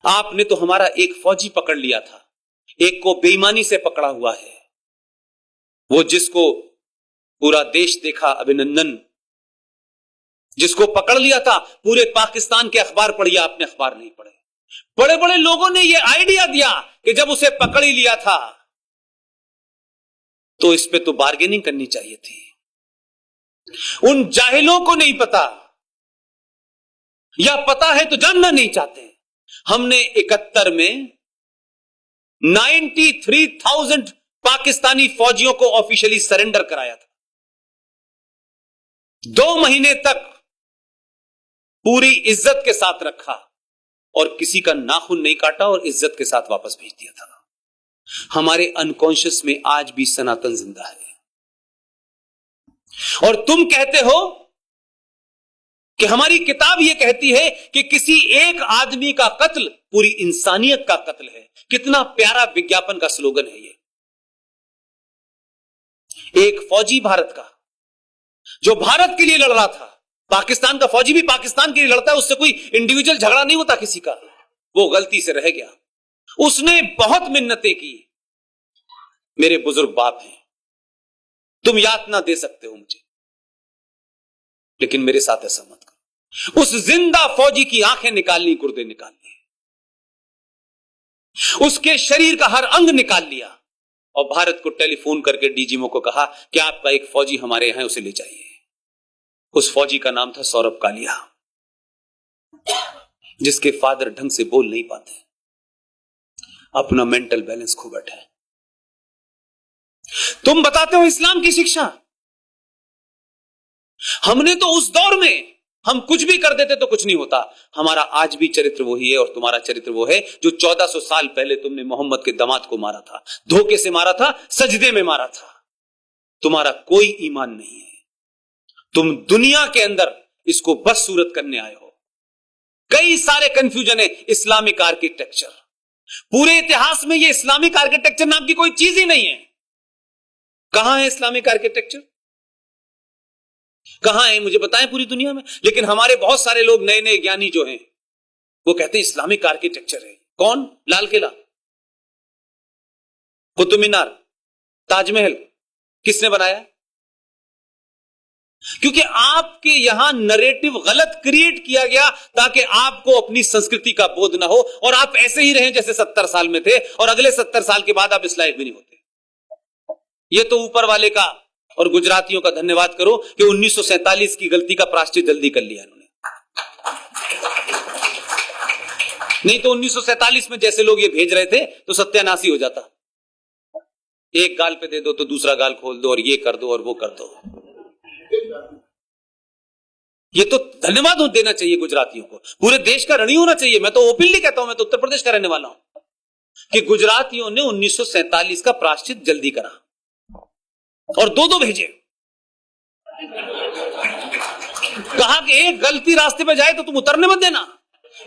आपने तो हमारा एक फौजी पकड़ लिया था, एक को बेईमानी से पकड़ा हुआ है, वो जिसको पूरा देश देखा, अभिनंदन। जिसको पकड़ लिया था, पूरे पाकिस्तान के अखबार पढ़िए, आपने अखबार नहीं पढ़े। बड़े बड़े लोगों ने यह आइडिया दिया कि जब उसे पकड़ ही लिया था तो इस पे तो बार्गेनिंग करनी चाहिए थी। उन जाहिलों को नहीं पता, या पता है तो जानना नहीं चाहते। हमने 71 में 93,000 पाकिस्तानी फौजियों को ऑफिशियली सरेंडर कराया था। 2 महीने तक पूरी इज्जत के साथ रखा और किसी का नाखून नहीं काटा और इज्जत के साथ वापस भेज दिया था। हमारे अनकॉन्शियस में आज भी सनातन जिंदा है। और तुम कहते हो कि हमारी किताब यह कहती है कि किसी एक आदमी का कत्ल पूरी इंसानियत का कत्ल है। कितना प्यारा विज्ञापन का स्लोगन है ये। एक फौजी भारत का, जो भारत के लिए लड़ रहा था, पाकिस्तान का फौजी भी पाकिस्तान के लिए लड़ता है, उससे कोई इंडिविजुअल झगड़ा नहीं होता किसी का, वो गलती से रह गया। उसने बहुत मिन्नतें की। मेरे बुजुर्ग बाप हैं, तुम यातना दे सकते हो मुझे, लेकिन मेरे साथ ऐसा मत करो। उस जिंदा फौजी की आंखें निकालनी, गुर्दे निकालने, उसके शरीर का हर अंग निकाल लिया और भारत को टेलीफोन करके डीजीएमओ को कहा कि आपका एक फौजी हमारे यहां, उसे ले जाइए। उस फौजी का नाम था सौरभ कालिया, जिसके फादर ढंग से बोल नहीं पाते, अपना मेंटल बैलेंस खो बैठे। तुम बताते हो इस्लाम की शिक्षा। हमने तो उस दौर में हम कुछ भी कर देते तो कुछ नहीं होता। हमारा आज भी चरित्र वही है और तुम्हारा चरित्र वो है जो 1400 साल पहले तुमने मोहम्मद के दामाद को मारा था, धोखे से मारा था, सजदे में मारा था। तुम्हारा कोई ईमान नहीं है। तुम दुनिया के अंदर इसको बस सूरत करने आए हो। कई सारे कंफ्यूजन है। इस्लामिक आर्किटेक्चर, पूरे इतिहास में ये इस्लामिक आर्किटेक्चर नाम की कोई चीज ही नहीं है। कहां है इस्लामिक आर्किटेक्चर? कहां है मुझे बताएं पूरी दुनिया में। लेकिन हमारे बहुत सारे लोग, नए नए ज्ञानी जो हैं, वो कहते हैं इस्लामिक आर्किटेक्चर है। कौन? लाल किला, कुतुब मीनार, ताजमहल किसने बनाया? क्योंकि आपके यहां नरेटिव गलत क्रिएट किया गया ताकि आपको अपनी संस्कृति का बोध ना हो और आप ऐसे ही रहें जैसे 70 साल में थे और अगले 70 साल के बाद आप इस लायक भी नहीं होते। ये तो ऊपर वाले का और गुजरातियों का धन्यवाद करो कि 1947 की गलती का प्रायश्चित जल्दी कर लिया इन्होंने। नहीं तो 1947 में जैसे लोग ये भेज रहे थे तो सत्यानाश ही हो जाता। एक गाल पे दे दो तो दूसरा गाल खोल दो और ये कर दो और वो कर दो। ये तो धन्यवाद देना चाहिए गुजरातियों को, पूरे देश का ऋणी होना चाहिए। मैं तो ओपनली कहता हूं, मैं तो उत्तर प्रदेश का रहने वाला हूं, कि गुजरातियों ने 1947 का प्रायश्चित जल्दी करा और दो भेजे। कहा कि एक गलती रास्ते पे जाए तो तुम उतरने मत देना।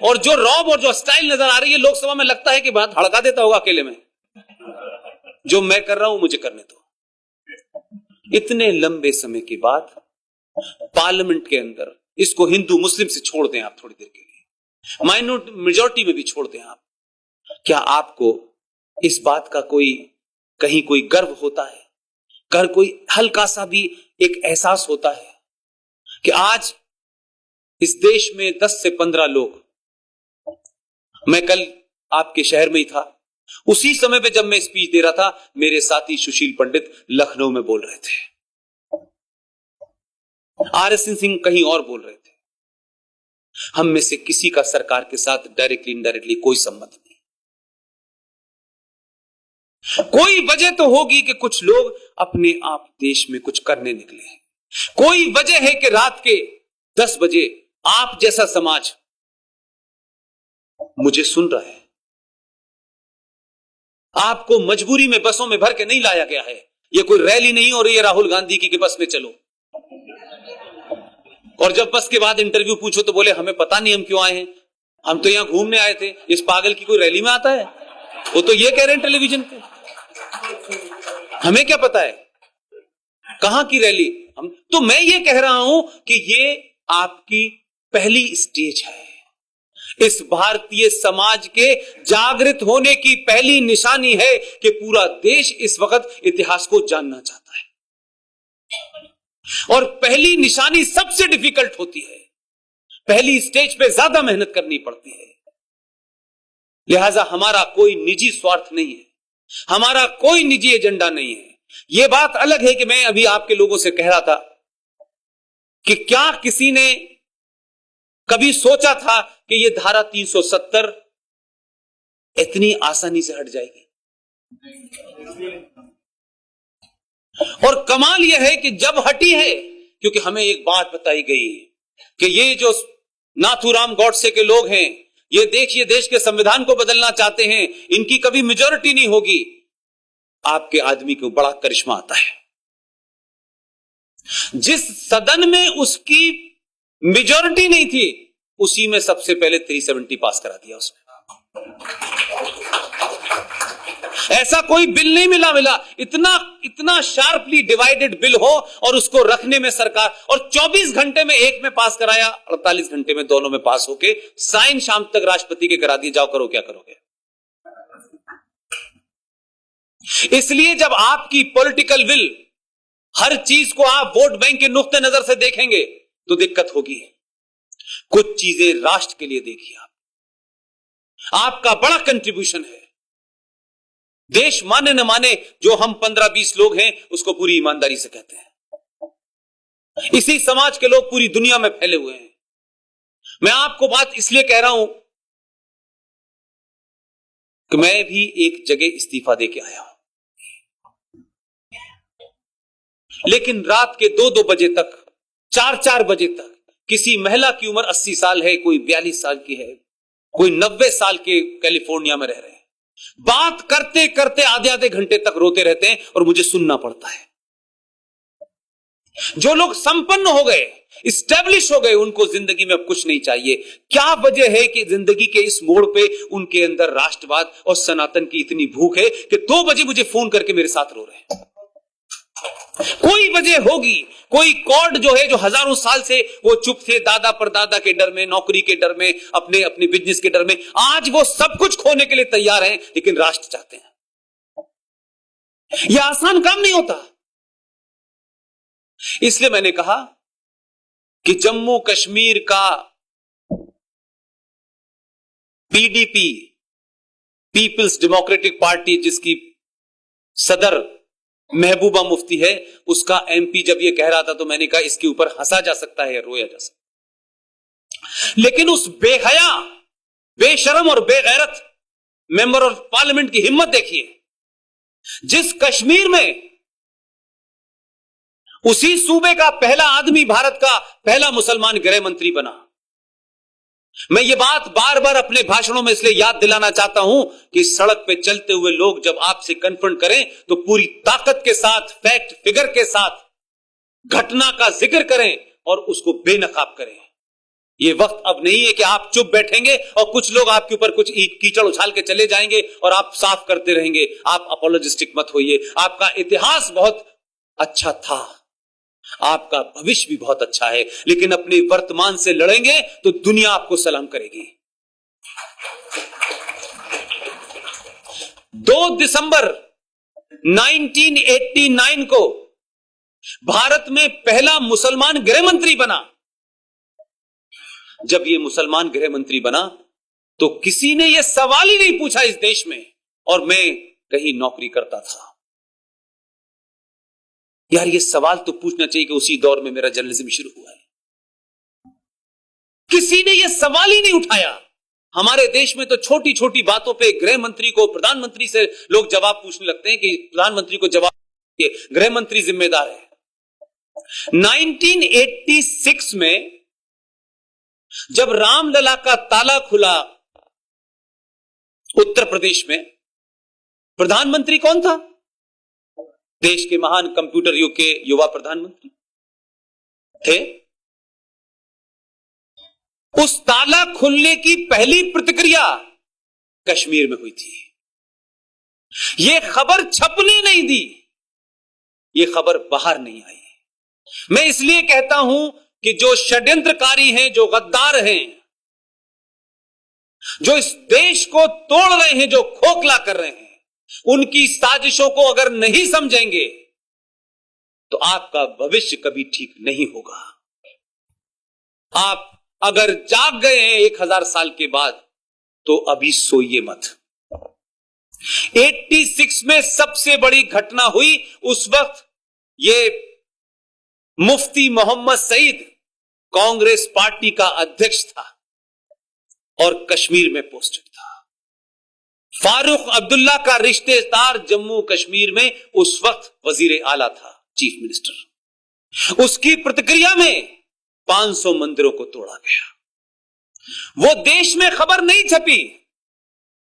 और जो रौब और जो स्टाइल नजर आ रही है लोकसभा में, लगता है कि बात हड़का देता होगा अकेले में। जो मैं कर रहा हूं मुझे करने दो। इतने लंबे समय के बाद पार्लियामेंट के अंदर इसको हिंदू मुस्लिम से छोड़ दें आप थोड़ी देर के लिए, माइनॉरिटी मेजॉरिटी में भी छोड़ दें आप, क्या आपको इस बात का कहीं कोई गर्व होता है? कर कोई हल्का सा भी एक एहसास होता है कि आज इस देश में 10 से 15 लोग, मैं कल आपके शहर में ही था, उसी समय पे जब मैं स्पीच दे रहा था, मेरे साथी सुशील पंडित लखनऊ में बोल रहे थे, RSN सिंह कहीं और बोल रहे थे। हम में से किसी का सरकार के साथ डायरेक्टली इनडायरेक्टली कोई संबंध नहीं। कोई वजह तो होगी कि कुछ लोग अपने आप देश में कुछ करने निकले हैं। कोई वजह है कि रात के 10 बजे आप जैसा समाज मुझे सुन रहा है। आपको मजबूरी में बसों में भर के नहीं लाया गया है। यह कोई रैली नहीं हो रही है राहुल गांधी की कि बस में चलो। और जब बस के बाद इंटरव्यू पूछो तो बोले हमें पता नहीं हम क्यों आए हैं, हम तो यहां घूमने आए थे। इस पागल की कोई रैली में आता है? वो तो ये कह रहे हैं टेलीविजन पे, हमें क्या पता है कहां की रैली। मैं ये कह रहा हूं कि ये आपकी पहली स्टेज है। इस भारतीय समाज के जागृत होने की पहली निशानी है कि पूरा देश इस वक्त इतिहास को जानना चाहता है। और पहली निशानी सबसे डिफिकल्ट होती है, पहली स्टेज पे ज्यादा मेहनत करनी पड़ती है। लिहाजा हमारा कोई निजी स्वार्थ नहीं है, हमारा कोई निजी एजेंडा नहीं है। यह बात अलग है कि मैं अभी आपके लोगों से कह रहा था कि क्या किसी ने कभी सोचा था कि यह धारा 370 इतनी आसानी से हट जाएगी? और कमाल यह है कि जब हटी है, क्योंकि हमें एक बात बताई गई है कि ये जो नाथूराम गॉडसे के लोग हैं, ये देखिए देश के संविधान को बदलना चाहते हैं, इनकी कभी मेजॉरिटी नहीं होगी। आपके आदमी को बड़ा करिश्मा आता है, जिस सदन में उसकी मेजॉरिटी नहीं थी उसी में सबसे पहले 370 पास करा दिया उसने। ऐसा कोई बिल नहीं मिला इतना शार्पली डिवाइडेड बिल हो और उसको रखने में सरकार, और 24 घंटे में एक में पास कराया, 48 घंटे में दोनों में पास होके साइन शाम तक राष्ट्रपति के करा दिए, जाओ करो क्या करोगे। इसलिए जब आपकी पॉलिटिकल विल, हर चीज को आप वोट बैंक के नुक्ते नजर से देखेंगे तो दिक्कत होगी। कुछ चीजें राष्ट्र के लिए देखिए, आपका बड़ा कंट्रीब्यूशन है। देश माने न माने, जो हम 15-20 लोग हैं उसको पूरी ईमानदारी से कहते हैं। इसी समाज के लोग पूरी दुनिया में फैले हुए हैं। मैं आपको बात इसलिए कह रहा हूं कि मैं भी एक जगह इस्तीफा देके आया हूं, लेकिन रात के 2-2 बजे तक, 4-4 बजे तक किसी महिला की उम्र 80 साल है, कोई 42 साल की है, कोई 90 साल के कैलिफोर्निया में रह रहे हैं, बात करते करते आधे घंटे तक रोते रहते हैं और मुझे सुनना पड़ता है। जो लोग संपन्न हो गए, इस्टेब्लिश हो गए, उनको जिंदगी में अब कुछ नहीं चाहिए। क्या वजह है कि जिंदगी के इस मोड़ पे उनके अंदर राष्ट्रवाद और सनातन की इतनी भूख है कि 2 बजे मुझे फोन करके मेरे साथ रो रहे हैं। कोई वजह होगी, कोई कॉर्ड जो है, जो हजारों साल से वो चुप थे, दादा परदादा के डर में, नौकरी के डर में, अपने अपने बिजनेस के डर में, आज वो सब कुछ खोने के लिए तैयार हैं, लेकिन राष्ट्र चाहते हैं। यह आसान काम नहीं होता। इसलिए मैंने कहा कि जम्मू कश्मीर का पीडीपी, पीपल्स डेमोक्रेटिक पार्टी, जिसकी सदर महबूबा मुफ्ती है, उसका एमपी जब ये कह रहा था तो मैंने कहा इसके ऊपर हंसा जा सकता है या रोया जा सकता, लेकिन उस बेहया, बेशरम और बेगैरत मेंबर ऑफ पार्लियामेंट की हिम्मत देखिए, जिस कश्मीर में उसी सूबे का पहला आदमी भारत का पहला मुसलमान गृह मंत्री बना। मैं ये बात बार बार अपने भाषणों में इसलिए याद दिलाना चाहता हूं कि सड़क पे चलते हुए लोग जब आपसे कन्फ्रंट करें तो पूरी ताकत के साथ, फैक्ट फिगर के साथ घटना का जिक्र करें और उसको बेनकाब करें। ये वक्त अब नहीं है कि आप चुप बैठेंगे और कुछ लोग आपके ऊपर कुछ ईंट कीचड़ उछाल के चले जाएंगे और आप साफ करते रहेंगे। आप अपोलोजिस्टिक मत होइए। आपका इतिहास बहुत अच्छा था, आपका भविष्य भी बहुत अच्छा है, लेकिन अपने वर्तमान से लड़ेंगे तो दुनिया आपको सलाम करेगी। 2 दिसंबर 1989 को भारत में पहला मुसलमान गृह मंत्री बना। जब यह मुसलमान गृह मंत्री बना तो किसी ने यह सवाल ही नहीं पूछा इस देश में, और मैं कहीं नौकरी करता था। यार ये सवाल तो पूछना चाहिए कि उसी दौर में मेरा जर्नलिज्म शुरू हुआ है। किसी ने यह सवाल ही नहीं उठाया। हमारे देश में तो छोटी छोटी बातों पे गृह मंत्री को, प्रधानमंत्री से लोग जवाब पूछने लगते हैं कि प्रधानमंत्री को जवाब, गृह मंत्री जिम्मेदार है। 1986 में जब रामलला का ताला खुला उत्तर प्रदेश में, प्रधानमंत्री कौन था? देश के महान कंप्यूटर युग के युवा प्रधानमंत्री थे। उस ताला खुलने की पहली प्रतिक्रिया कश्मीर में हुई थी। यह खबर छपने नहीं दी, यह खबर बाहर नहीं आई। मैं इसलिए कहता हूं कि जो षड्यंत्रकारी हैं, जो गद्दार हैं, जो इस देश को तोड़ रहे हैं, जो खोखला कर रहे हैं, उनकी साजिशों को अगर नहीं समझेंगे तो आपका भविष्य कभी ठीक नहीं होगा। आप अगर जाग गए हैं 1000 साल के बाद तो अभी सोइए मत। 86 में सबसे बड़ी घटना हुई, उस वक्त ये मुफ्ती मोहम्मद सईद कांग्रेस पार्टी का अध्यक्ष था और कश्मीर में पोस्टेड था। फारूक अब्दुल्ला का रिश्तेदार जम्मू कश्मीर में उस वक्त वजीर आला था, चीफ मिनिस्टर। उसकी प्रतिक्रिया में 500 मंदिरों को तोड़ा गया। वो देश में खबर नहीं छपी,